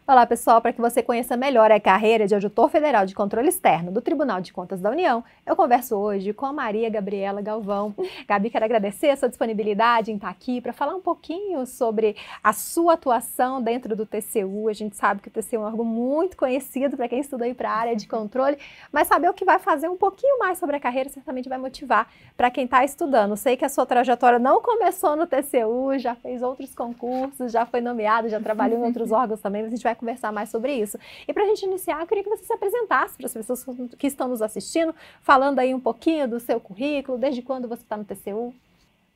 Olá, pessoal, para que você conheça melhor a carreira de Auditor Federal de Controle Externo do Tribunal de Contas da União, eu converso hoje com a Maria Gabriela Galvão. Gabi, quero agradecer a sua disponibilidade em estar aqui para falar um pouquinho sobre a sua atuação dentro do TCU. A gente sabe que o TCU é um órgão muito conhecido para quem estuda aí para a área de controle, mas saber o que vai fazer um pouquinho mais sobre a carreira certamente vai motivar para quem está estudando. Sei que a sua trajetória não começou no TCU, já fez outros concursos, já foi nomeado, já trabalhou em outros órgãos também, mas a gente vai conversar mais sobre isso. E para a gente iniciar, eu queria que você se apresentasse para as pessoas que estão nos assistindo, falando aí um pouquinho do seu currículo, desde quando você está no TCU.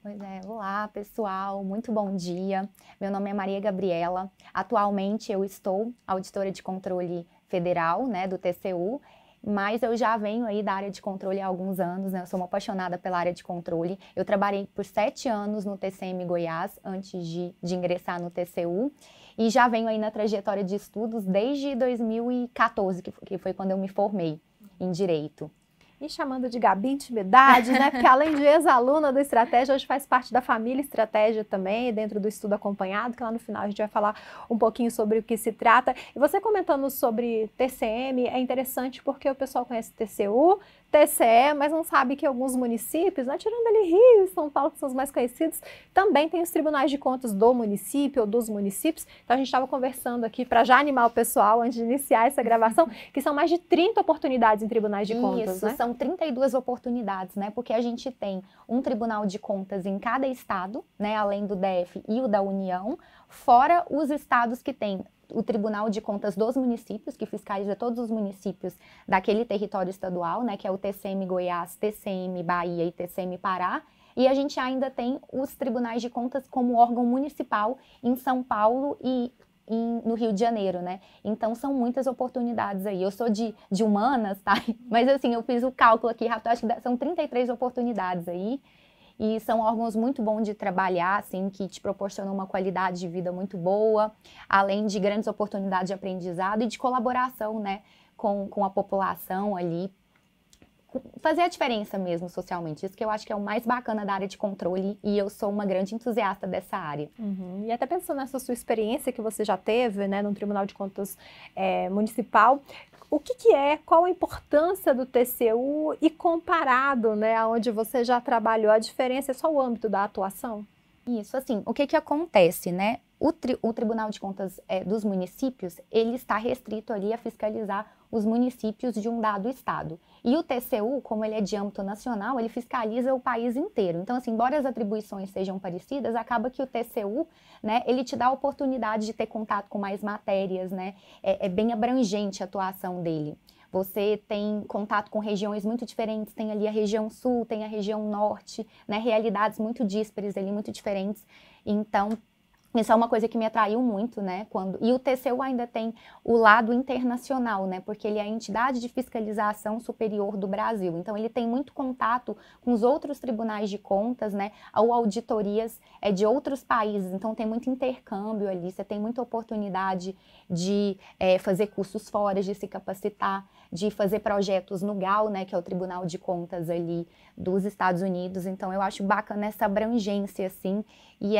Pois é, olá pessoal, muito bom dia. Meu nome é Maria Gabriela. Atualmente eu estou auditora de controle federal, né, do TCU, mas eu já venho aí da área de controle há alguns anos, né? Eu sou uma apaixonada pela área de controle. Eu trabalhei por 7 anos no TCM Goiás, antes de ingressar no TCU, e já venho aí na trajetória de estudos desde 2014, que foi quando eu me formei em Direito. E chamando de Gabi Intimidade, né? Porque além de ex-aluna do Estratégia, hoje faz parte da família Estratégia também, dentro do estudo acompanhado, que lá no final a gente vai falar um pouquinho sobre o que se trata. E você comentando sobre TCM, é interessante porque o pessoal conhece TCU, TCE, mas não sabe que alguns municípios, né, tirando ali Rio e São Paulo, que são os mais conhecidos, também tem os tribunais de contas do município ou dos municípios. Então a gente estava conversando aqui para já animar o pessoal antes de iniciar essa gravação, que são mais de 30 oportunidades em tribunais de contas, Isso, né? São 32 oportunidades, né? Porque a gente tem um tribunal de contas em cada estado, né? Além do DF e o da União, fora os estados que têm o Tribunal de Contas dos municípios, que fiscaliza todos os municípios daquele território estadual, né? Que é o TCM Goiás, TCM Bahia e TCM Pará. E a gente ainda tem os tribunais de contas como órgão municipal em São Paulo e no Rio de Janeiro, né? Então são muitas oportunidades aí. Eu sou de humanas, tá? Mas assim, eu fiz o cálculo aqui rápido, acho que são 33 oportunidades aí. E são órgãos muito bons de trabalhar, assim, que te proporcionam uma qualidade de vida muito boa, além de grandes oportunidades de aprendizado e de colaboração, né, com a população ali. Fazer a diferença mesmo socialmente, isso que eu acho que é o mais bacana da área de controle e eu sou uma grande entusiasta dessa área. E até pensando nessa sua experiência que você já teve, né, no Tribunal de Contas Municipal, o que é, qual a importância do TCU e comparado, né, aonde você já trabalhou, a diferença é só o âmbito da atuação? Isso, assim, o que acontece, né? O Tribunal de Contas dos municípios, ele está restrito ali a fiscalizar os municípios de um dado estado. E o TCU, como ele é de âmbito nacional, ele fiscaliza o país inteiro. Então, assim, embora as atribuições sejam parecidas, acaba que o TCU, né, ele te dá a oportunidade de ter contato com mais matérias, né? É bem abrangente a atuação dele. Você tem contato com regiões muito diferentes, tem ali a região sul, tem a região norte, né, realidades muito díspares ali, muito diferentes. Então, isso é uma coisa que me atraiu muito, né? E o TCU ainda tem o lado internacional, né? Porque ele é a entidade de fiscalização superior do Brasil. Então, ele tem muito contato com os outros tribunais de contas, né? Ou auditorias de outros países. Então, tem muito intercâmbio ali. Você tem muita oportunidade de fazer cursos fora, de se capacitar, de fazer projetos no GAO, né? Que é o Tribunal de Contas ali dos Estados Unidos. Então, eu acho bacana essa abrangência, assim, e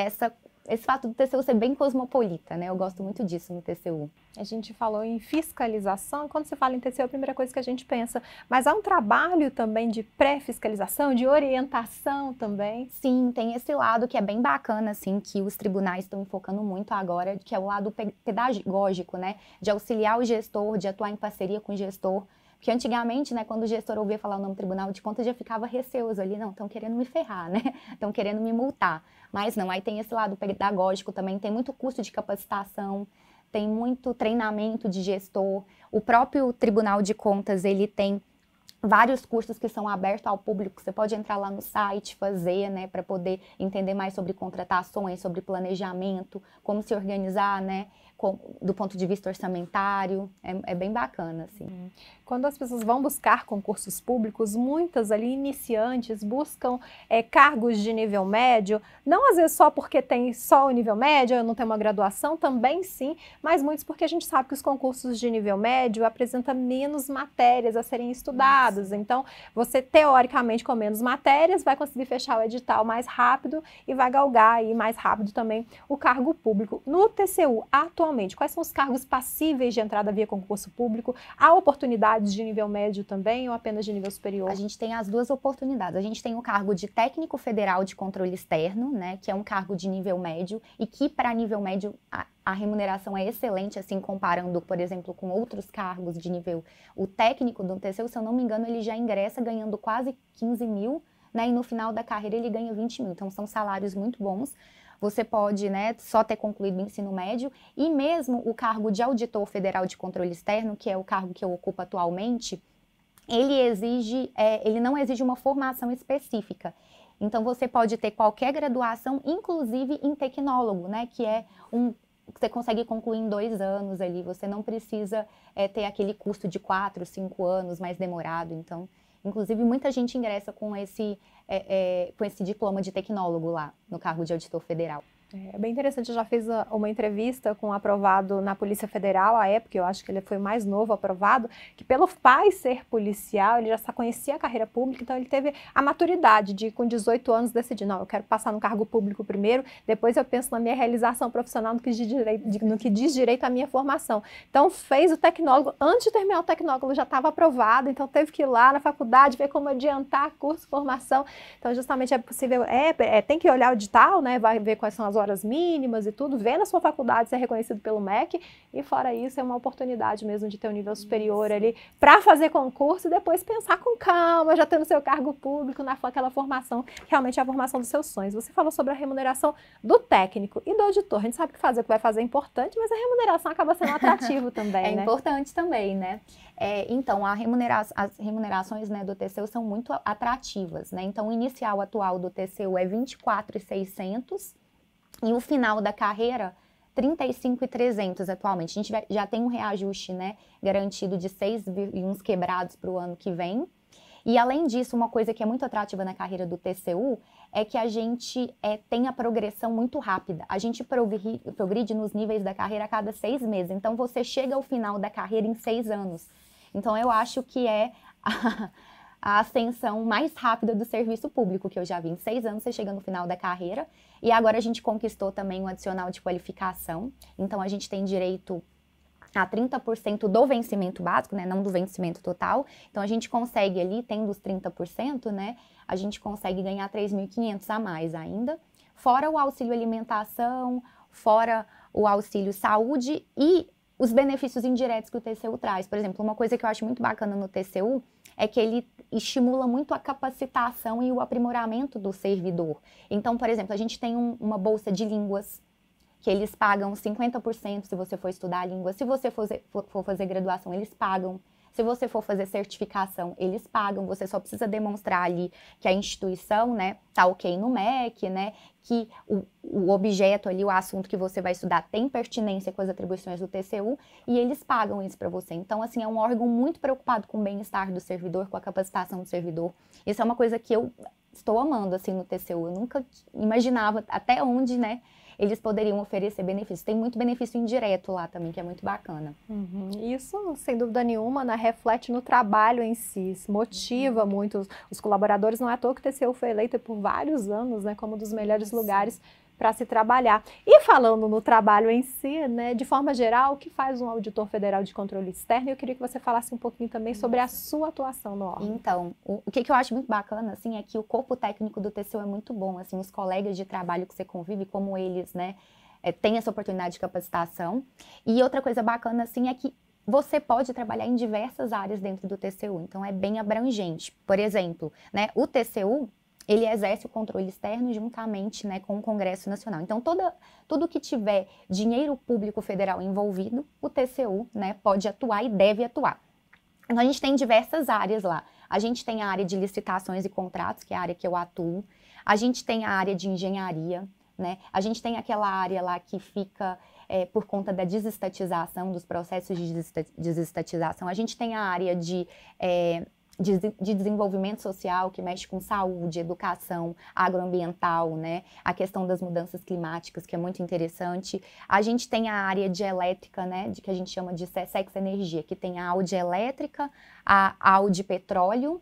esse fato do TCU ser bem cosmopolita, né? Eu gosto muito disso no TCU. A gente falou em fiscalização, quando se fala em TCU é a primeira coisa que a gente pensa, mas há um trabalho também de pré-fiscalização, de orientação também? Sim, tem esse lado que é bem bacana, assim, que os tribunais estão enfocando muito agora, que é o lado pedagógico, né? De auxiliar o gestor, de atuar em parceria com o gestor. Porque antigamente, né, quando o gestor ouvia falar o nome Tribunal de Contas, já ficava receoso ali, não, estão querendo me ferrar, né? Estão querendo me multar. Mas não, aí tem esse lado pedagógico também, tem muito curso de capacitação, tem muito treinamento de gestor. O próprio Tribunal de Contas, ele tem vários cursos que são abertos ao público, você pode entrar lá no site, fazer, né, para poder entender mais sobre contratações, sobre planejamento, como se organizar, né, do ponto de vista orçamentário, é bem bacana, assim. Quando as pessoas vão buscar concursos públicos, muitas ali iniciantes buscam cargos de nível médio, não às vezes só porque tem só o nível médio, eu não tenho uma graduação, também sim, mas muitos porque a gente sabe que os concursos de nível médio apresentam menos matérias a serem estudadas, então você teoricamente com menos matérias vai conseguir fechar o edital mais rápido e vai galgar aí mais rápido também o cargo público. No TCU, atualmente, inicialmente, quais são os cargos passíveis de entrada via concurso público? Há oportunidades de nível médio também ou apenas de nível superior? A gente tem as duas oportunidades. A gente tem o cargo de técnico federal de controle externo, né, que é um cargo de nível médio e que para nível médio a remuneração é excelente, assim, comparando, por exemplo, com outros cargos de nível. O técnico do TCU, se eu não me engano, ele já ingressa ganhando quase 15 mil, né, e no final da carreira ele ganha 20 mil. Então são salários muito bons. Você pode, né, só ter concluído o ensino médio e mesmo o cargo de auditor federal de controle externo, que é o cargo que eu ocupo atualmente, ele não exige uma formação específica. Então, você pode ter qualquer graduação, inclusive em tecnólogo, né? Que é que você consegue concluir em 2 anos ali. Você não precisa ter aquele curso de 4, 5 anos mais demorado. Então, inclusive, muita gente ingressa com esse diploma de tecnólogo lá, no cargo de auditor federal. É bem interessante, eu já fiz uma entrevista com um aprovado na Polícia Federal, à época, eu acho que ele foi o mais novo aprovado, que pelo pai ser policial, ele já só conhecia a carreira pública, então ele teve a maturidade de, com 18 anos, decidir, não, eu quero passar no cargo público primeiro, depois eu penso na minha realização profissional no que diz direito à minha formação. Então fez o tecnólogo, antes de terminar o tecnólogo já estava aprovado, então teve que ir lá na faculdade, ver como adiantar curso, formação, então justamente é possível, tem que olhar o edital, né, vai ver quais são as horas mínimas e tudo, vê na sua faculdade ser reconhecido pelo MEC, e fora isso é uma oportunidade mesmo de ter um nível superior ali para fazer concurso e depois pensar com calma, já tendo seu cargo público, naquela formação, que realmente é a formação dos seus sonhos. Você falou sobre a remuneração do técnico e do auditor, a gente sabe que fazer o que vai fazer é importante, mas a remuneração acaba sendo atrativo também, né? É importante também, né? Então, as remunerações, né, do TCU são muito atrativas, né? Então, o inicial atual do TCU é 24.600 e o final da carreira, 35.300 atualmente. A gente já tem um reajuste, né, garantido de 6 e uns quebrados para o ano que vem. E além disso, uma coisa que é muito atrativa na carreira do TCU é que a gente tem a progressão muito rápida. A gente progride nos níveis da carreira a cada 6 meses. Então, você chega ao final da carreira em 6 anos. Então, eu acho que é a ascensão mais rápida do serviço público que eu já vi. Em 6 anos você chega no final da carreira. E agora a gente conquistou também um adicional de qualificação. Então a gente tem direito a 30% do vencimento básico, né? Não do vencimento total. Então a gente consegue ali, tendo os 30%, né? A gente consegue ganhar 3.500 a mais ainda. Fora o auxílio alimentação, fora o auxílio saúde e os benefícios indiretos que o TCU traz. Por exemplo, uma coisa que eu acho muito bacana no TCU é que ele estimula muito a capacitação e o aprimoramento do servidor. Então, por exemplo, a gente tem uma bolsa de línguas, que eles pagam 50% se você for estudar a língua. Se você for fazer graduação, eles pagam. Se você for fazer certificação, eles pagam. Você só precisa demonstrar ali que a instituição, né, tá ok no MEC, né, que o objeto ali, o assunto que você vai estudar tem pertinência com as atribuições do TCU e eles pagam isso para você. Então, assim, é um órgão muito preocupado com o bem-estar do servidor, com a capacitação do servidor. Isso é uma coisa que eu estou amando, assim, no TCU. Eu nunca imaginava até onde, né, eles poderiam oferecer benefícios. Tem muito benefício indireto lá também, que é muito bacana. Isso, sem dúvida nenhuma, né, reflete no trabalho em si, motiva muito os colaboradores. Não é à toa que o TCU foi eleito por vários anos, né, como um dos melhores lugares para se trabalhar. E falando no trabalho em si, né, de forma geral, o que faz um auditor federal de controle externo? Eu queria que você falasse um pouquinho também sobre a sua atuação no órgão. Então, o que eu acho muito bacana, assim, é que o corpo técnico do TCU é muito bom, assim, os colegas de trabalho que você convive, como eles, né, têm essa oportunidade de capacitação. E outra coisa bacana, assim, é que você pode trabalhar em diversas áreas dentro do TCU, então é bem abrangente. Por exemplo, né, o TCU, ele exerce o controle externo juntamente, né, com o Congresso Nacional. Então, tudo que tiver dinheiro público federal envolvido, o TCU, né, pode atuar e deve atuar. Então, a gente tem diversas áreas lá. A gente tem a área de licitações e contratos, que é a área que eu atuo. A gente tem a área de engenharia, né? A gente tem aquela área lá que fica por conta da desestatização, dos processos de desestatização. A gente tem a área de desenvolvimento social, que mexe com saúde, educação, agroambiental, né? A questão das mudanças climáticas, que é muito interessante. A gente tem a área de elétrica, né? Que a gente chama de SEX Energia, que tem a AU de elétrica, a AU de petróleo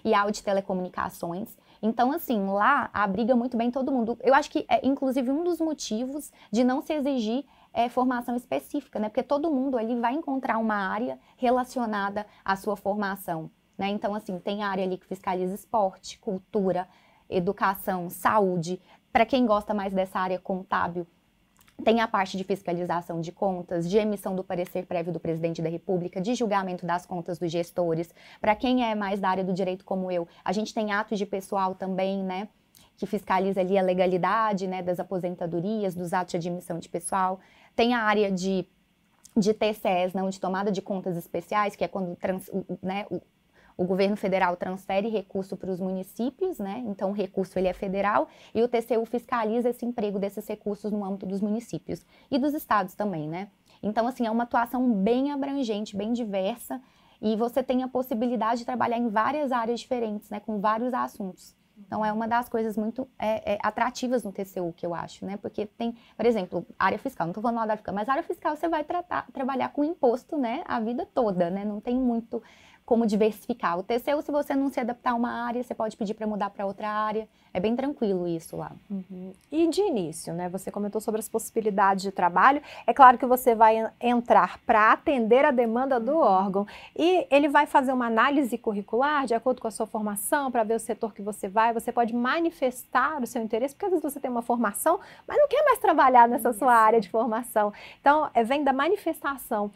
e a AU de telecomunicações. Então, assim, lá abriga muito bem todo mundo. Eu acho que é, inclusive, um dos motivos de não se exigir formação específica, né? Porque todo mundo ali vai encontrar uma área relacionada à sua formação, né? Então, assim, tem área ali que fiscaliza esporte, cultura, educação, saúde. Para quem gosta mais dessa área contábil, tem a parte de fiscalização de contas, de emissão do parecer prévio do presidente da República, de julgamento das contas dos gestores. Para quem é mais da área do direito como eu, a gente tem atos de pessoal também, né? Que fiscaliza ali a legalidade, né, das aposentadorias, dos atos de admissão de pessoal. Tem a área de TCEs, não, de tomada de contas especiais, que é quando o governo federal transfere recurso para os municípios, né? Então o recurso ele é federal e o TCU fiscaliza esse emprego desses recursos no âmbito dos municípios e dos estados também, né? Então, assim, é uma atuação bem abrangente, bem diversa e você tem a possibilidade de trabalhar em várias áreas diferentes, né? Com vários assuntos. Então, é uma das coisas muito atrativas no TCU, que eu acho, né? Porque tem, por exemplo, área fiscal, não estou falando da área fiscal, mas área fiscal você vai trabalhar com imposto, né? A vida toda, né? Não tem muito como diversificar. O TCU, se você não se adaptar a uma área, você pode pedir para mudar para outra área. É bem tranquilo isso lá. Uhum. E de início, né? Você comentou sobre as possibilidades de trabalho. É claro que você vai entrar para atender a demanda do órgão. E ele vai fazer uma análise curricular de acordo com a sua formação, para ver o setor que você vai. Você pode manifestar o seu interesse, porque às vezes você tem uma formação, mas não quer mais trabalhar nessa sua área de formação. Então, vem da manifestação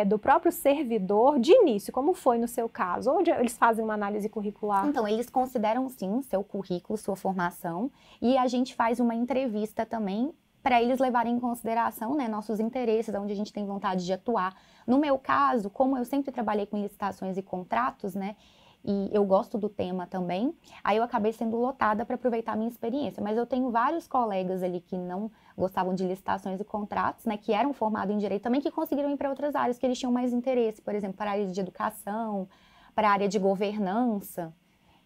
do próprio servidor de início, como foi no seu caso? Onde eles fazem uma análise curricular? Então, eles consideram sim seu currículo, sua formação, e a gente faz uma entrevista também para eles levarem em consideração, né, nossos interesses, onde a gente tem vontade de atuar. No meu caso, como eu sempre trabalhei com licitações e contratos, né, e eu gosto do tema também, aí eu acabei sendo lotada para aproveitar a minha experiência. Mas eu tenho vários colegas ali que não gostavam de licitações e contratos, né, que eram formados em direito também, que conseguiram ir para outras áreas que eles tinham mais interesse, por exemplo, para a área de educação, para a área de governança.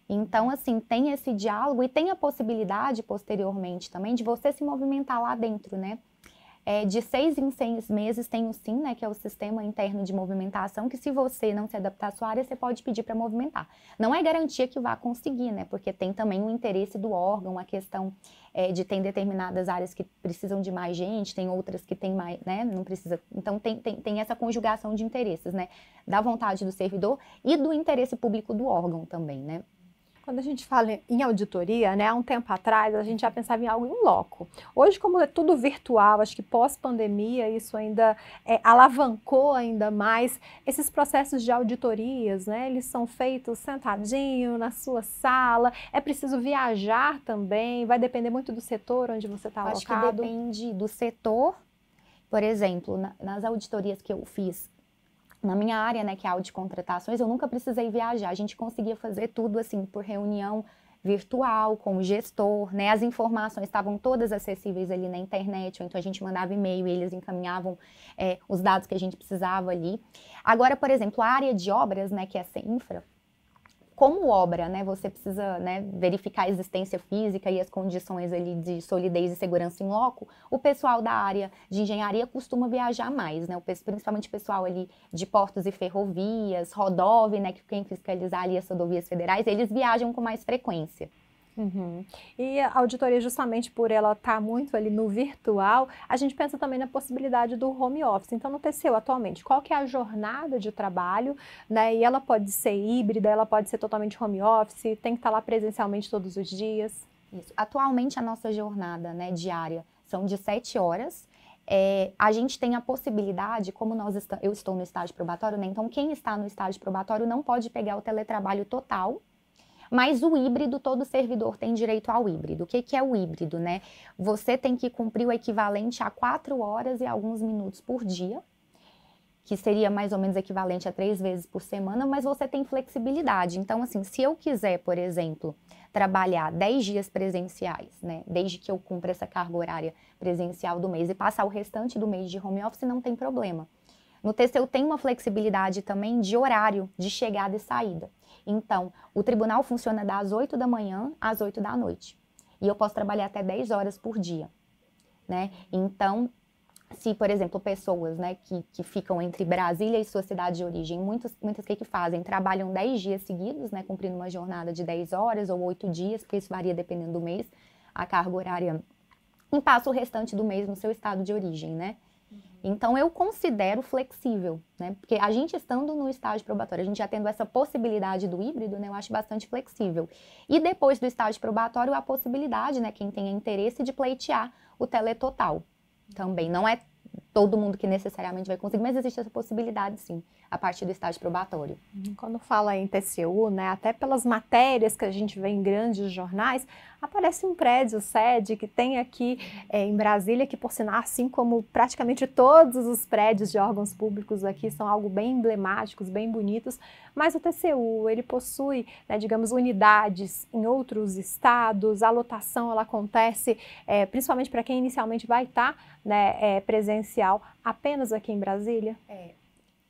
Então, assim, tem esse diálogo e tem a possibilidade, posteriormente também, de você se movimentar lá dentro, né? De 6 em 6 meses tem o SIM, né, que é o Sistema Interno de Movimentação, que se você não se adaptar à sua área, você pode pedir para movimentar. Não é garantia que vá conseguir, né, porque tem também o interesse do órgão, a questão de ter determinadas áreas que precisam de mais gente, tem outras que tem mais, né, não precisa. Então, tem essa conjugação de interesses, né, da vontade do servidor e do interesse público do órgão também, né. Quando a gente fala em auditoria, né, há um tempo atrás a gente já pensava em algo em loco. Hoje, como é tudo virtual, acho que pós-pandemia isso ainda alavancou ainda mais. Esses processos de auditorias, né, eles são feitos sentadinho na sua sala, é preciso viajar também, vai depender muito do setor onde você está alocado. Acho que depende do setor. Por exemplo, nas auditorias que eu fiz, na minha área, né, que é a de contratações, eu nunca precisei viajar. A gente conseguia fazer tudo assim por reunião virtual, com o gestor, né? As informações estavam todas acessíveis ali na internet, ou então a gente mandava e-mail e eles encaminhavam os dados que a gente precisava ali. Agora, por exemplo, a área de obras, né, que é a CENFRA, como obra, né, você precisa, né, verificar a existência física e as condições ali de solidez e segurança em loco, o pessoal da área de engenharia costuma viajar mais, né, principalmente o pessoal ali de portos e ferrovias, Rodov, né, que quem fiscalizar ali as rodovias federais, eles viajam com mais frequência. Uhum. E a auditoria, justamente por ela estar muito ali no virtual, a gente pensa também na possibilidade do home office. Então, no TCU, atualmente, qual que é a jornada de trabalho, né? E ela pode ser híbrida, ela pode ser totalmente home office, tem que estar lá presencialmente todos os dias? Isso. Atualmente, a nossa jornada, né, diária são de 7 horas. A gente tem a possibilidade, como eu estou no estágio probatório, né? Então, quem está no estágio probatório não pode pegar o teletrabalho total. Mas o híbrido, todo servidor tem direito ao híbrido. O que é o híbrido, né? Você tem que cumprir o equivalente a 4 horas e alguns minutos por dia, que seria mais ou menos equivalente a 3 vezes por semana, mas você tem flexibilidade. Então, assim, se eu quiser, por exemplo, trabalhar 10 dias presenciais, né? Desde que eu cumpra essa carga horária presencial do mês e passar o restante do mês de home office, não tem problema. No TCU tem uma flexibilidade também de horário de chegada e saída. Então, o tribunal funciona das 8 da manhã às 8 da noite. E eu posso trabalhar até 10 horas por dia, né? Então, se, por exemplo, pessoas, né, que ficam entre Brasília e sua cidade de origem, muitas que fazem? Trabalham 10 dias seguidos, né, cumprindo uma jornada de 10 horas ou 8 dias, porque isso varia dependendo do mês, a carga horária, e passa o restante do mês no seu estado de origem, né? Então, eu considero flexível, né? Porque a gente estando no estágio probatório, a gente já tendo essa possibilidade do híbrido, né? Eu acho bastante flexível. E depois do estágio probatório, a possibilidade, né? Quem tenha interesse de pleitear o teletotal também. Não é todo mundo que necessariamente vai conseguir, mas existe essa possibilidade, sim, a partir do estágio probatório. Quando fala em TCU, né, até pelas matérias que a gente vê em grandes jornais, aparece um prédio sede que tem aqui em Brasília, que por sinal, assim como praticamente todos os prédios de órgãos públicos aqui, são algo bem emblemáticos, bem bonitos, mas o TCU, ele possui, né, digamos, unidades em outros estados, a lotação ela acontece, principalmente para quem inicialmente vai estar, né, presencial, apenas aqui em Brasília?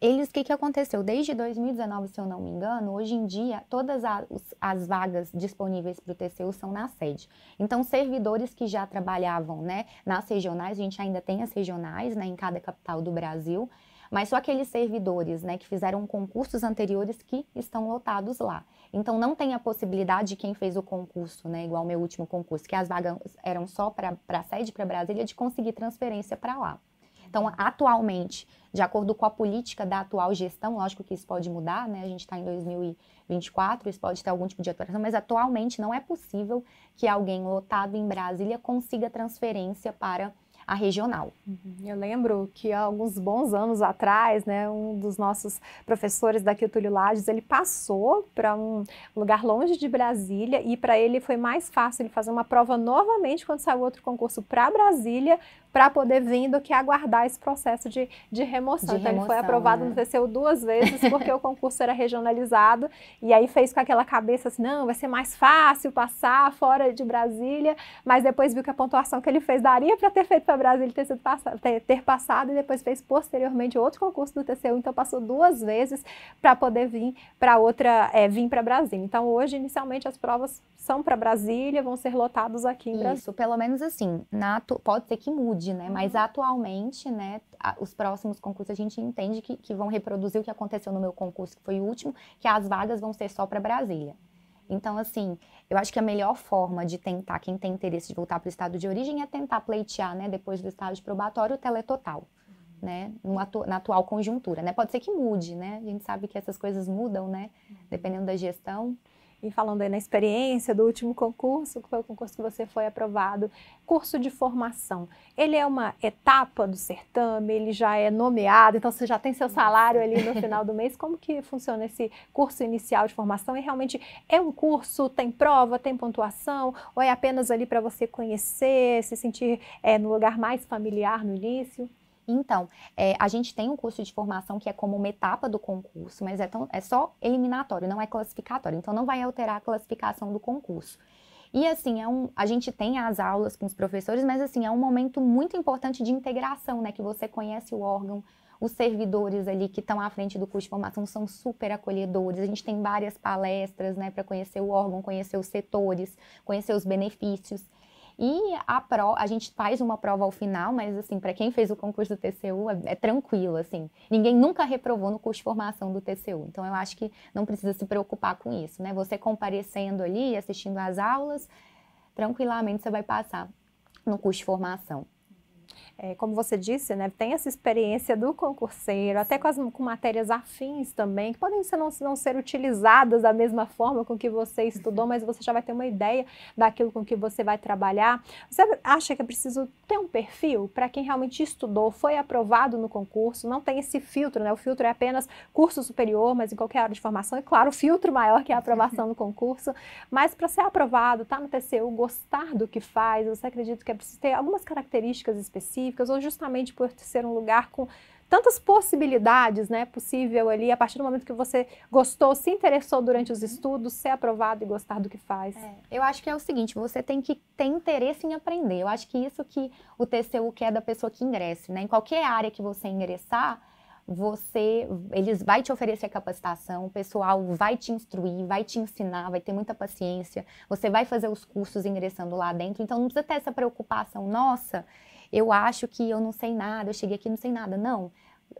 O que aconteceu? Desde 2019, se eu não me engano, hoje em dia, todas as vagas disponíveis para o TCU são na sede. Então, servidores que já trabalhavam, né, nas regionais, a gente ainda tem as regionais, né, em cada capital do Brasil, mas só aqueles servidores, né, que fizeram concursos anteriores que estão lotados lá. Então, não tem a possibilidade de quem fez o concurso, né, igual o meu último concurso, que as vagas eram só para a sede, para Brasília, de conseguir transferência para lá. Então, atualmente, de acordo com a política da atual gestão, lógico que isso pode mudar, né? A gente está em 2024, isso pode ter algum tipo de atualização, mas atualmente não é possível que alguém lotado em Brasília consiga transferência para a regional. Eu lembro que há alguns bons anos atrás, né, um dos nossos professores daqui, o Túlio Lages, ele passou para um lugar longe de Brasília e para ele foi mais fácil ele fazer uma prova novamente quando saiu outro concurso para Brasília, para poder vir do que aguardar esse processo de remoção. Então, ele foi aprovado, né, no TCU 2 vezes, porque o concurso era regionalizado, e aí fez com aquela cabeça assim, não, vai ser mais fácil passar fora de Brasília, mas depois viu que a pontuação que ele fez daria para ter feito para Brasília, ter passado, e depois fez posteriormente outro concurso do TCU, então passou 2 vezes para poder vir para vir para Brasília. Então, hoje, inicialmente, as provas são para Brasília, vão ser lotados aqui em Brasília. Isso, pelo menos assim, pode ser que mude, né? Mas atualmente, né, os próximos concursos a gente entende que vão reproduzir o que aconteceu no meu concurso, que foi o último, que as vagas vão ser só para Brasília. Então, assim, eu acho que a melhor forma de tentar, quem tem interesse de voltar para o estado de origem, é tentar pleitear, né, depois do estágio probatório, o teletotal, né, na atual conjuntura, né? Pode ser que mude, né? A gente sabe que essas coisas mudam, né, dependendo da gestão. E falando aí na experiência do último concurso, que foi o concurso que você foi aprovado, curso de formação, ele é uma etapa do certame, ele já é nomeado, então você já tem seu salário ali no final do mês. Como que funciona esse curso inicial de formação? E realmente é um curso, tem prova, tem pontuação, ou é apenas ali para você conhecer, se sentir no lugar mais familiar no início? Então, a gente tem um curso de formação que é como uma etapa do concurso, mas é só eliminatório, não é classificatório. Então, não vai alterar a classificação do concurso. E assim, a gente tem as aulas com os professores, mas assim, é um momento muito importante de integração, né? Que você conhece o órgão, os servidores ali que estão à frente do curso de formação são super acolhedores. A gente tem várias palestras, né? Para conhecer o órgão, conhecer os setores, conhecer os benefícios. E a gente faz uma prova ao final, mas assim, para quem fez o concurso do TCU, é tranquilo, assim. Ninguém nunca reprovou no curso de formação do TCU. Então, eu acho que não precisa se preocupar com isso, né? Você comparecendo ali, assistindo às aulas, tranquilamente você vai passar no curso de formação. Como você disse, né, tem essa experiência do concurseiro, até com matérias afins também, que podem não ser utilizadas da mesma forma com que você estudou, mas você já vai ter uma ideia daquilo com que você vai trabalhar. Você acha que é preciso ter um perfil para quem realmente estudou, foi aprovado no concurso, não tem esse filtro, né? O filtro é apenas curso superior, mas em qualquer área de formação, e claro, o filtro maior que é a aprovação no concurso, mas para ser aprovado, tá no TCU, gostar do que faz, você acredita que é preciso ter algumas características específicas, ou justamente por ser um lugar com tantas possibilidades, né, possível ali, a partir do momento que você gostou, se interessou durante os estudos, ser aprovado e gostar do que faz? Eu acho que é o seguinte, você tem que ter interesse em aprender. Eu acho que isso que o TCU quer da pessoa que ingresse, né? Em qualquer área que você ingressar, eles vai te oferecer capacitação, o pessoal vai te instruir, vai te ensinar, vai ter muita paciência, você vai fazer os cursos ingressando lá dentro, então não precisa ter essa preocupação, nossa, eu acho que eu não sei nada, eu cheguei aqui e não sei nada. Não,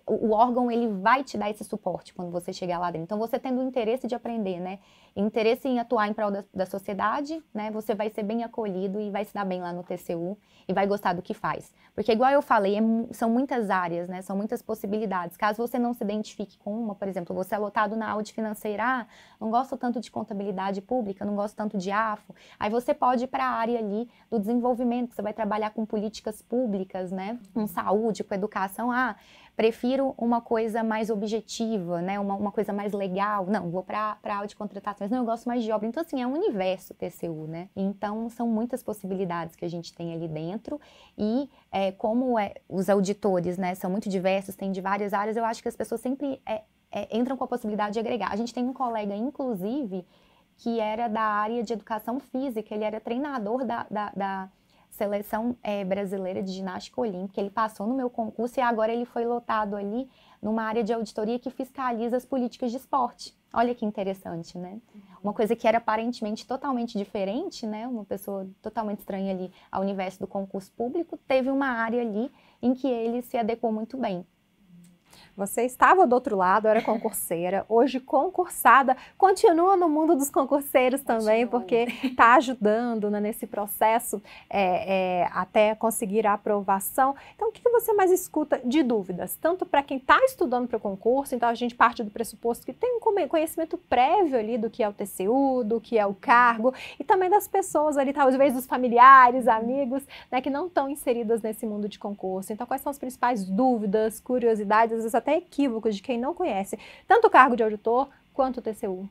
o órgão, ele vai te dar esse suporte quando você chegar lá dentro. Então, você tendo o interesse de aprender, né? Interesse em atuar em prol da sociedade, né? Você vai ser bem acolhido e vai se dar bem lá no TCU e vai gostar do que faz. Porque, igual eu falei, são muitas áreas, né? São muitas possibilidades. Caso você não se identifique com uma, por exemplo, você é lotado na aula de financeira, não gosto tanto de contabilidade pública, não gosto tanto de AFO, aí você pode ir para a área ali do desenvolvimento, você vai trabalhar com políticas públicas, né? Com saúde, com educação, prefiro uma coisa mais objetiva, né? Uma coisa mais legal. Não, vou para a aula de contratações. Não, eu gosto mais de obra. Então, assim, é um universo TCU, né? Então, são muitas possibilidades que a gente tem ali dentro. E como os auditores, né, são muito diversos, tem de várias áreas, eu acho que as pessoas sempre entram com a possibilidade de agregar. A gente tem um colega, inclusive, que era da área de educação física. Ele era treinador da seleção brasileira de ginástica olímpica. Ele passou no meu concurso e agora ele foi lotado ali numa área de auditoria que fiscaliza as políticas de esporte. Olha que interessante, né? Uma coisa que era aparentemente totalmente diferente, né? Uma pessoa totalmente estranha ali ao universo do concurso público, teve uma área ali em que ele se adequou muito bem. Você estava do outro lado, era concurseira, hoje concursada, continua no mundo dos concurseiros também, porque está ajudando, né, nesse processo até conseguir a aprovação. Então, o que você mais escuta de dúvidas? Tanto para quem está estudando para o concurso, então a gente parte do pressuposto que tem um conhecimento prévio ali do que é o TCU, do que é o cargo, e também das pessoas ali, talvez dos familiares, amigos, né, que não estão inseridas nesse mundo de concurso. Então, quais são as principais dúvidas, curiosidades, às vezes até equívocos de quem não conhece, tanto o cargo de auditor quanto o TCU?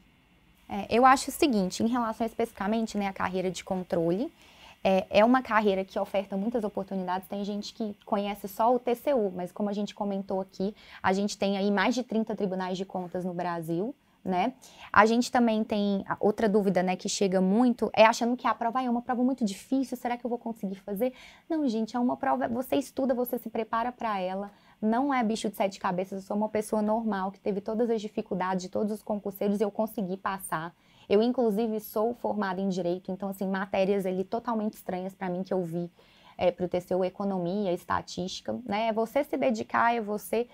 Eu acho o seguinte, em relação especificamente, né, à carreira de controle, é uma carreira que oferta muitas oportunidades. Tem gente que conhece só o TCU, mas como a gente comentou aqui, a gente tem aí mais de 30 tribunais de contas no Brasil, né? A gente também tem outra dúvida, né, que chega muito, achando que a prova é uma prova muito difícil, será que eu vou conseguir fazer? Não, gente, é uma prova, você estuda, você se prepara para ela, não é bicho de 7 cabeças, eu sou uma pessoa normal, que teve todas as dificuldades de todos os concurseiros e eu consegui passar. Eu, inclusive, sou formada em Direito, então, assim, matérias ali totalmente estranhas para mim que eu vi para o TCU, Economia, Estatística, né? É você se dedicar, é você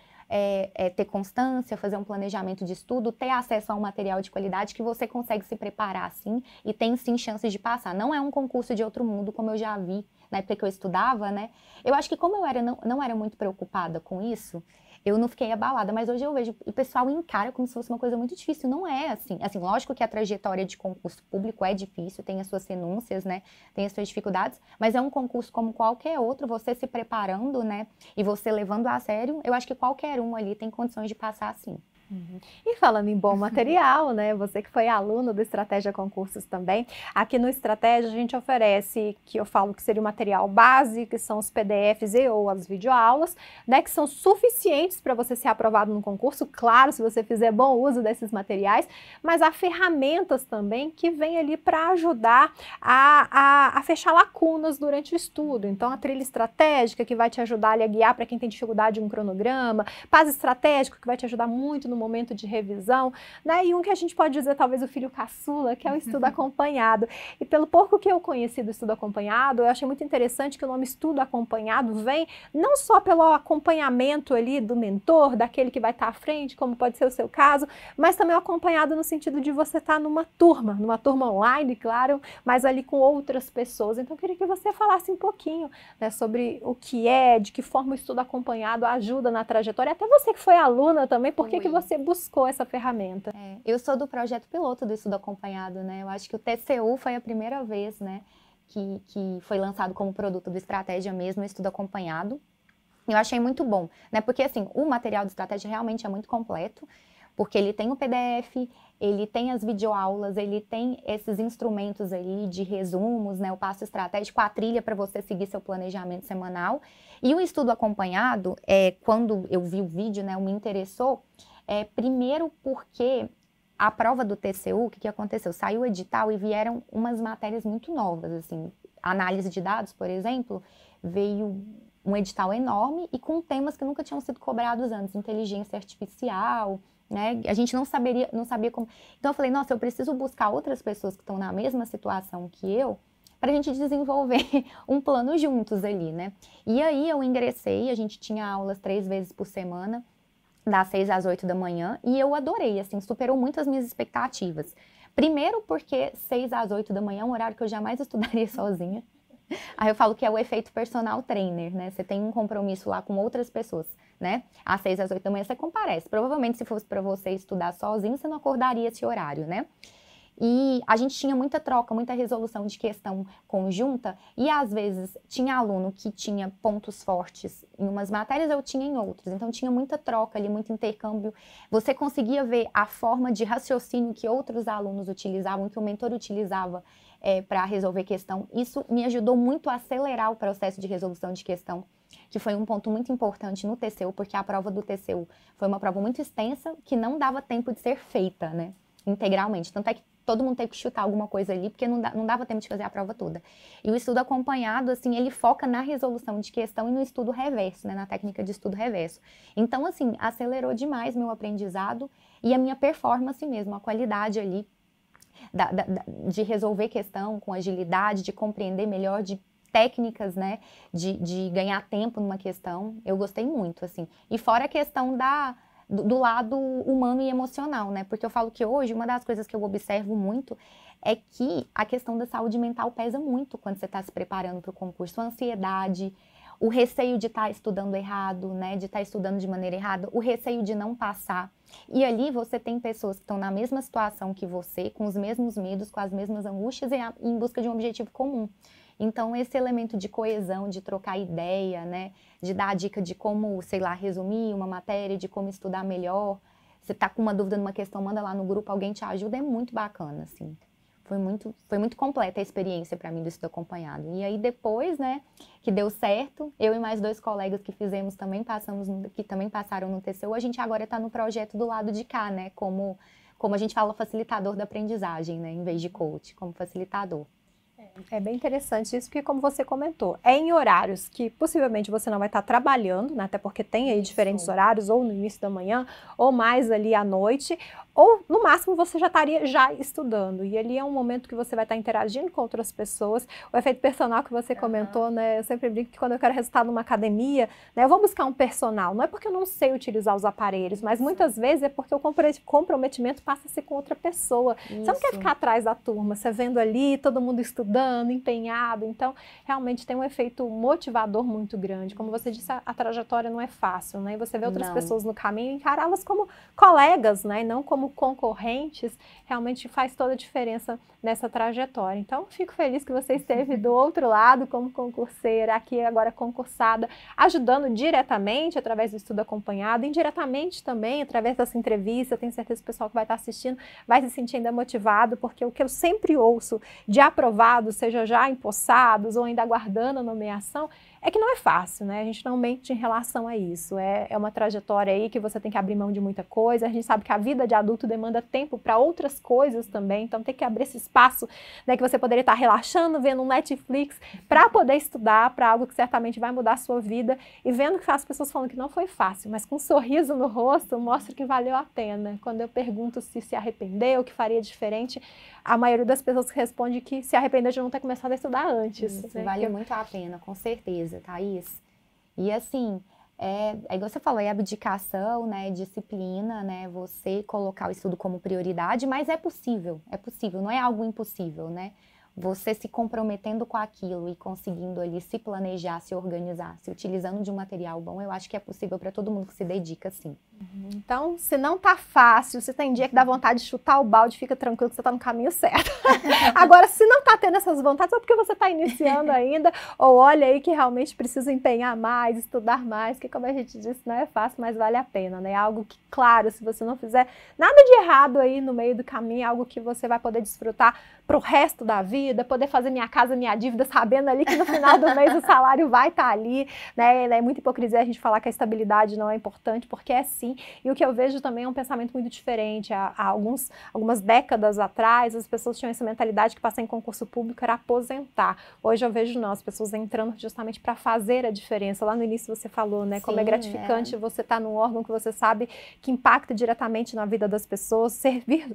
ter constância, fazer um planejamento de estudo, ter acesso a um material de qualidade que você consegue se preparar, sim, e tem, sim, chances de passar. Não é um concurso de outro mundo, como eu já vi na época que eu estudava, né? Eu acho que como eu não era muito preocupada com isso, eu não fiquei abalada, mas hoje eu vejo o pessoal encara como se fosse uma coisa muito difícil. Não é assim. Assim, lógico que a trajetória de concurso público é difícil, tem as suas renúncias, né? Tem as suas dificuldades, mas é um concurso como qualquer outro, você se preparando, né? E você levando a sério, eu acho que qualquer um ali tem condições de passar assim. Uhum. E falando em bom material, né, você que foi aluno do Estratégia Concursos também, aqui no Estratégia a gente oferece, que eu falo que seria o material base, que são os PDFs e ou as videoaulas, né, que são suficientes para você ser aprovado no concurso, claro, se você fizer bom uso desses materiais, mas há ferramentas também que vêm ali para ajudar a fechar lacunas durante o estudo. Então, a trilha estratégica, que vai te ajudar ali a guiar para quem tem dificuldade em um cronograma, PAS estratégico, que vai te ajudar muito no momento de revisão, né? E um que a gente pode dizer, talvez, o filho caçula, que é o estudo acompanhado. E pelo pouco que eu conheci do estudo acompanhado, eu achei muito interessante que o nome estudo acompanhado vem não só pelo acompanhamento ali do mentor, daquele que vai estar à frente, como pode ser o seu caso, mas também o acompanhado no sentido de você estar numa turma online, claro, mas ali com outras pessoas. Então, eu queria que você falasse um pouquinho, né, sobre o que de que forma o estudo acompanhado ajuda na trajetória, até você que foi aluna também, por que você buscou essa ferramenta? Eu sou do projeto piloto do estudo acompanhado, né? Eu acho que o TCU foi a primeira vez, né, que foi lançado como produto do Estratégia mesmo, o estudo acompanhado. Eu achei muito bom, né? Porque, assim, o material de estratégia realmente é muito completo, porque ele tem o PDF, ele tem as videoaulas, ele tem esses instrumentos aí de resumos, né? O passo estratégico, a trilha para você seguir seu planejamento semanal. E o estudo acompanhado, quando eu vi o vídeo, né, me interessou, primeiro porque a prova do TCU, o que aconteceu? Saiu o edital e vieram umas matérias muito novas, assim, análise de dados, por exemplo, veio um edital enorme e com temas que nunca tinham sido cobrados antes, inteligência artificial, né? A gente não sabia como. Então eu falei, nossa, eu preciso buscar outras pessoas que estão na mesma situação que eu, para a gente desenvolver um plano juntos ali, né? E aí eu ingressei, a gente tinha aulas 3 vezes por semana, das 6 às 8 da manhã, e eu adorei, assim, superou muito as minhas expectativas. Primeiro porque 6 às 8 da manhã é um horário que eu jamais estudaria sozinha. Aí eu falo que é o efeito personal trainer, né? Você tem um compromisso lá com outras pessoas, né? Às 6 às 8 da manhã você comparece. Provavelmente se fosse para você estudar sozinho, você não acordaria esse horário, né? E a gente tinha muita troca, muita resolução de questão conjunta, e às vezes tinha aluno que tinha pontos fortes em umas matérias, eu tinha em outras. Então tinha muita troca ali, muito intercâmbio. Você conseguia ver a forma de raciocínio que outros alunos utilizavam, que o mentor utilizava para resolver questão. Isso me ajudou muito a acelerar o processo de resolução de questão, que foi um ponto muito importante no TCU, porque a prova do TCU foi uma prova muito extensa, que não dava tempo de ser feita, né, integralmente. Tanto é que todo mundo teve que chutar alguma coisa ali, porque não dava tempo de fazer a prova toda. E o estudo acompanhado, assim, ele foca na resolução de questão e no estudo reverso, né, na técnica de estudo reverso. Então, assim, acelerou demais meu aprendizado e a minha performance mesmo, a qualidade ali de resolver questão com agilidade, de compreender melhor, de técnicas, né, de ganhar tempo numa questão. Eu gostei muito, assim. E fora a questão do lado humano e emocional, né? Porque eu falo que hoje, uma das coisas que eu observo muito é que a questão da saúde mental pesa muito quando você está se preparando para o concurso. A ansiedade, o receio de estar estudando errado, né? De estar estudando de maneira errada, o receio de não passar. E ali você tem pessoas que estão na mesma situação que você, com os mesmos medos, com as mesmas angústias e em busca de um objetivo comum. Então, esse elemento de coesão, de trocar ideia, né, de dar a dica de como, sei lá, resumir uma matéria, de como estudar melhor. Você tá com uma dúvida numa questão, manda lá no grupo, alguém te ajuda, é muito bacana, assim. Foi muito completa a experiência para mim do estudo acompanhado. E aí depois, né, que deu certo, eu e mais 2 colegas que fizemos também que também passaram no TCU, a gente agora está no projeto do lado de cá, né, como a gente fala, facilitador da aprendizagem, né, em vez de coach, como facilitador. É bem interessante isso, porque como você comentou, é em horários que possivelmente você não vai estar trabalhando, né, até porque tem aí diferentes horários, ou no início da manhã, ou mais ali à noite, ou no máximo você já estaria estudando, e ali é um momento que você vai estar interagindo com outras pessoas. O efeito personal que você comentou, né, eu sempre brinco que quando eu quero resultado numa academia, né, eu vou buscar um personal, não é porque eu não sei utilizar os aparelhos, mas muitas vezes é porque o comprometimento passa a ser com outra pessoa. Isso. Você não quer ficar atrás da turma, você vendo ali, todo mundo estudando, empenhado, então realmente tem um efeito motivador muito grande. Como você disse, a trajetória não é fácil, né, e você vê outras pessoas no caminho e encará-las como colegas, né, e não como concorrentes, realmente faz toda a diferença nessa trajetória. Então, fico feliz que você esteve do outro lado como concurseira, aqui agora concursada, ajudando diretamente através do estudo acompanhado, indiretamente também através dessa entrevista. Eu tenho certeza que o pessoal que vai estar assistindo vai se sentir ainda motivado, porque o que eu sempre ouço de aprovados, seja já empossados ou ainda aguardando a nomeação, é que não é fácil, né? A gente não mente em relação a isso. É uma trajetória aí que você tem que abrir mão de muita coisa. A gente sabe que a vida de adulto demanda tempo para outras coisas também, então tem que abrir esse espaço, né, que você poderia estar relaxando, vendo um Netflix, para poder estudar para algo que certamente vai mudar a sua vida, e vendo que as pessoas falando que não foi fácil, mas com um sorriso no rosto, mostra que valeu a pena. Quando eu pergunto se arrependeu, o que faria diferente, a maioria das pessoas responde que se arrependeu de não ter começado a estudar antes. Isso, né? Vale muito a pena, com certeza, Thaís. E assim, igual você falou, é abdicação, né, disciplina, né, você colocar o estudo como prioridade, mas é possível, não é algo impossível, né? Você se comprometendo com aquilo e conseguindo ali se planejar, se organizar, se utilizando de um material bom, eu acho que é possível para todo mundo que se dedica, sim. Então, se não tá fácil, se tem dia que dá vontade de chutar o balde, fica tranquilo que você tá no caminho certo. Agora, se não tá tendo essas vontades, é porque você tá iniciando ainda, ou olha aí que realmente precisa empenhar mais, estudar mais, que como a gente disse, não é fácil, mas vale a pena, né? É algo que, claro, se você não fizer nada de errado aí no meio do caminho, é algo que você vai poder desfrutar pro resto da vida, poder fazer minha casa, minha dívida, sabendo ali que no final do mês o salário vai estar ali, né? É muita hipocrisia a gente falar que a estabilidade não é importante, porque é sim. E o que eu vejo também é um pensamento muito diferente. Há algumas décadas atrás, as pessoas tinham essa mentalidade que passar em concurso público era aposentar. Hoje eu vejo não, as pessoas entrando justamente para fazer a diferença. Lá no início você falou, né? Como é gratificante você estar num órgão que você sabe que impacta diretamente na vida das pessoas.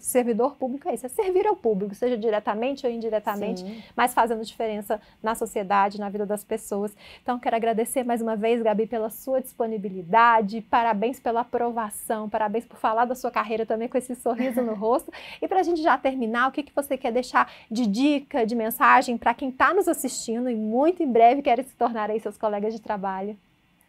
Servidor público é isso, é servir ao público, seja diretamente ou indiretamente, mas fazendo diferença na sociedade, na vida das pessoas. Então, quero agradecer mais uma vez, Gabi, pela sua disponibilidade, parabéns pela aprovação, parabéns por falar da sua carreira também com esse sorriso no rosto. E para a gente já terminar, o que você quer deixar de dica, de mensagem para quem está nos assistindo e muito em breve quer se tornar aí seus colegas de trabalho?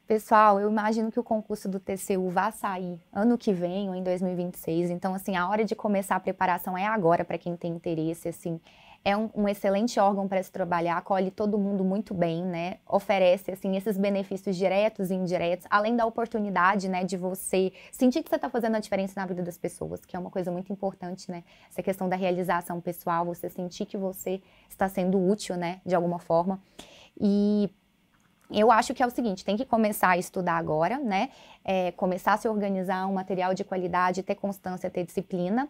Pessoal, eu imagino que o concurso do TCU vai sair ano que vem ou em 2026, então assim, a hora de começar a preparação é agora para quem tem interesse, assim. É um excelente órgão para se trabalhar, acolhe todo mundo muito bem, né? Oferece, assim, esses benefícios diretos e indiretos, além da oportunidade, né, de você sentir que você está fazendo a diferença na vida das pessoas, que é uma coisa muito importante, né? Essa questão da realização pessoal, você sentir que você está sendo útil, né, de alguma forma. E eu acho que é o seguinte, tem que começar a estudar agora, né? Começar a se organizar, um material de qualidade, ter constância, ter disciplina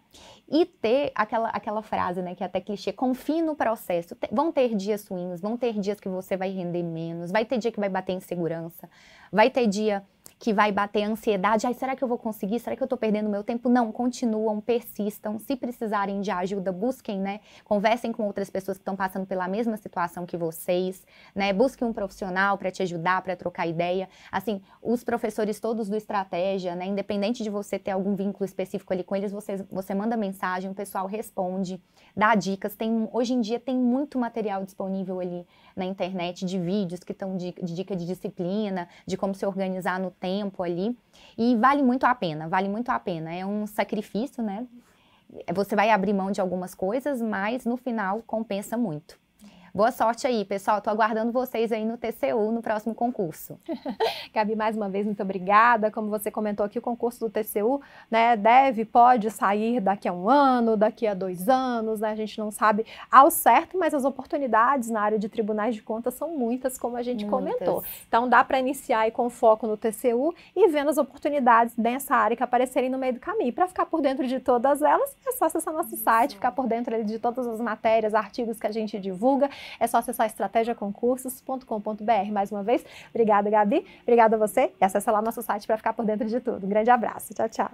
e ter aquela frase, né, que é até clichê, confie no processo. Vão ter dias ruins, vão ter dias que você vai render menos, vai ter dia que vai bater insegurança, vai ter dia que vai bater ansiedade, ai, será que eu vou conseguir? Será que eu tô perdendo meu tempo? Não, continuam, persistam, se precisarem de ajuda, busquem, né, conversem com outras pessoas que estão passando pela mesma situação que vocês, né, busquem um profissional para te ajudar, para trocar ideia, assim, os professores todos do Estratégia, né, independente de você ter algum vínculo específico ali com eles, você manda mensagem, o pessoal responde, dá dicas, hoje em dia tem muito material disponível ali na internet de vídeos que estão de dica de disciplina, de como se organizar no tempo ali, e vale muito a pena, é um sacrifício, né, você vai abrir mão de algumas coisas, mas no final compensa muito. Boa sorte aí, pessoal. Tô aguardando vocês aí no TCU, no próximo concurso. Gabi, mais uma vez, muito obrigada. Como você comentou aqui, o concurso do TCU, né, pode sair daqui a 1 ano, daqui a 2 anos, né? A gente não sabe ao certo, mas as oportunidades na área de tribunais de contas são muitas, como a gente comentou. Então, dá para iniciar aí com foco no TCU e vendo as oportunidades dessa área que aparecerem no meio do caminho. Para ficar por dentro de todas elas, é só acessar nosso site, ficar por dentro ali de todas as matérias, artigos que a gente divulga. É só acessar estrategiaconcursos.com.br. Mais uma vez, obrigada, Gabi. Obrigada a você e acessa lá nosso site para ficar por dentro de tudo. Um grande abraço. Tchau, tchau.